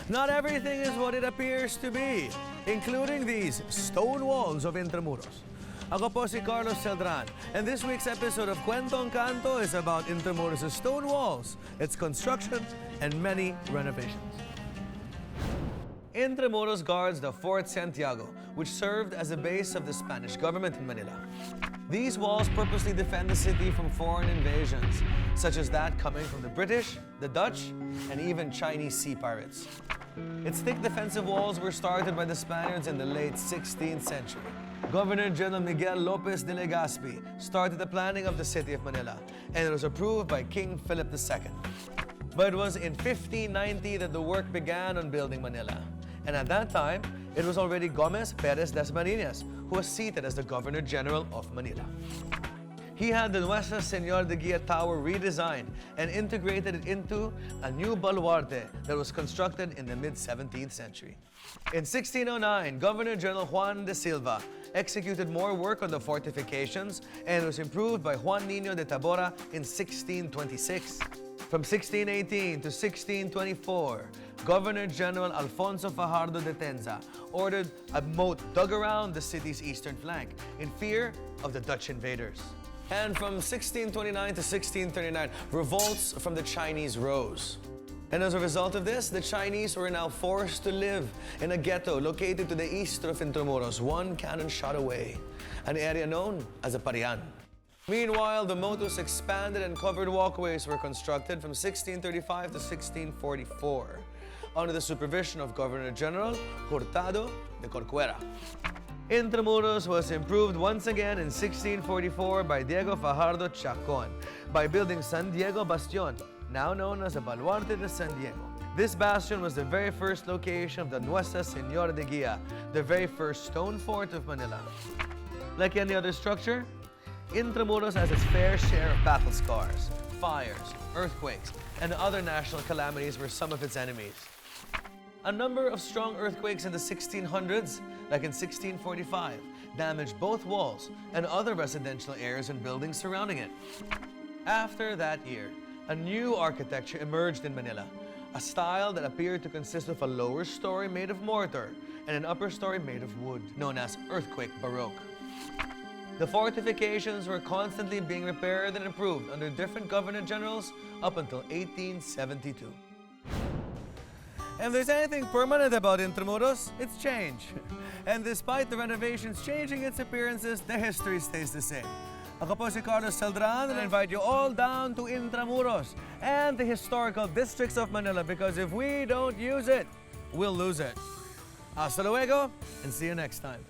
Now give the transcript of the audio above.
Not everything is what it appears to be, including these stone walls of Intramuros. Ako po si Carlos Celdran, and this week's episode of Kwentong Kanto is about Intramuros' stone walls, its construction, and many renovations. Intramuros guards the Fort Santiago, which served as a base of the Spanish government in Manila. These walls purposely defend the city from foreign invasions, such as that coming from the British, the Dutch, and even Chinese sea pirates. Its thick defensive walls were started by the Spaniards in the late 16th century. Governor General Miguel Lopez de Legazpi started the planning of the city of Manila, and it was approved by King Philip II. But it was in 1590 that the work began on building Manila. And at that time, it was already Gomez Perez Dasmariñas who was seated as the Governor General of Manila. He had the Nuestra Señora de Guia Tower redesigned and integrated it into a new baluarte that was constructed in the mid-17th century. In 1609, Governor General Juan de Silva executed more work on the fortifications, and it was improved by Juan Niño de Tabora in 1626. From 1618 to 1624, Governor General Alfonso Fajardo de Tenza ordered a moat dug around the city's eastern flank in fear of the Dutch invaders. And from 1629 to 1639, revolts from the Chinese rose. And as a result of this, the Chinese were now forced to live in a ghetto located to the east of Intramuros, one cannon shot away, an area known as a Parian. Meanwhile, the moat was expanded and covered walkways were constructed from 1635 to 1644 under the supervision of Governor General Hurtado de Corcuera. Intramuros was improved once again in 1644 by Diego Fajardo Chacon by building San Diego Bastion, now known as the Baluarte de San Diego. This bastion was the very first location of the Nuestra Señora de Guia, the very first stone fort of Manila. Like any other structure, Intramuros has its fair share of battle scars. Fires, earthquakes, and other national calamities were some of its enemies. A number of strong earthquakes in the 1600s, like in 1645, damaged both walls and other residential areas and buildings surrounding it. After that year, a new architecture emerged in Manila, a style that appeared to consist of a lower story made of mortar and an upper story made of wood, known as earthquake baroque. The fortifications were constantly being repaired and improved under different governor generals up until 1872. And if there's anything permanent about Intramuros, it's change. And despite the renovations changing its appearances, the history stays the same. Ako po si Carlos Celdran, and I invite you all down to Intramuros and the historical districts of Manila, because if we don't use it, we'll lose it. Hasta luego, and see you next time.